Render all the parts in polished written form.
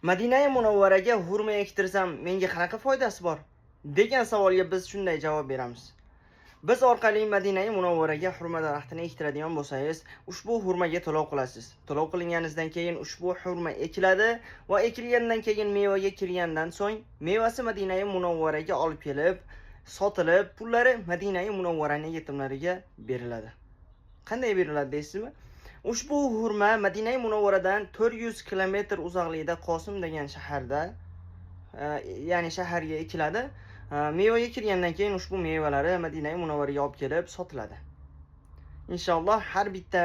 Madina Munawvaraga hurma ektirsam menga qanaqa foydasi bor degan savolga biz shunday javob beramiz. Biz orqali Madina Munawvaraga hurma daraxtini ektiradigan bo'lsangiz, ushbu hurmaga to'lov qilasiz. To'lov qilinganingizdan keyin ushbu hurma ekiladi va ekilgandan keyin mevaga kirgandan so'ng mevasi Madina Munawvaraga olib kelib, sotilib, pullari Madina Munawvaraning yetimlariga beriladi. Qanday beriladi deysizmi? Ushbu hurma Madina Munawvaradan 400 kilometr uzoqlikda Qosim degan shaharda, ya'ni shaharga ekiladi. Mevaga kirgandan keyin ushbu mevalari Madina Munawvaraga olib kelib sotiladi. Inshaalloh har bitta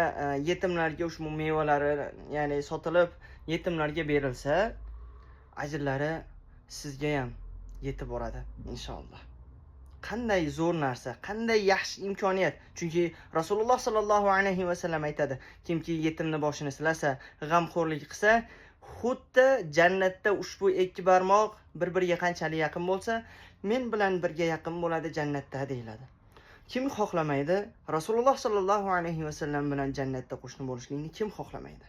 yetimlarga ushbu mevalari, ya'ni sotilib yetimlarga berilsa, ajrlari sizga ham yetib boradi inshaalloh. Qanday zo'r narsa, qanday yaxshi imkoniyat. Chunki Rasululloh sallallohu alayhi va sallam aytadi, kimki yetimni boshini silasa, g'amxo'rlik qilsa, xuddi jannatda ushbu ikki barmoq bir-biriga qanchalik yaqin bo'lsa, men bilan birga yaqin bo'ladi jannatda deyiladi. Kim xohlamaydi? Rasululloh sallallohu alayhi va sallam bilan jannatda qo'shni bo'lishlikni kim xohlamaydi?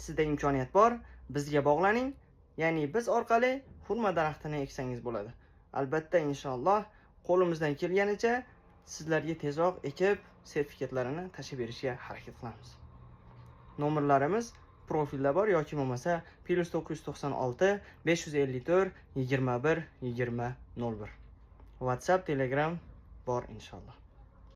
Sizda imkoniyat bor, bizga bog'laning. Ya'ni biz orqali hurma daraxtini eksangiz bo'ladi. Albatta inshaalloh qo'limizdan kelganicha sizlarga tezroq ekib, sertifikatlarini tashib berishga harakat qilamiz. Nomerlarimiz profilda bor yoki bo'lmasa +996 554 21 20 01. WhatsApp, Telegram bor inshaalloh.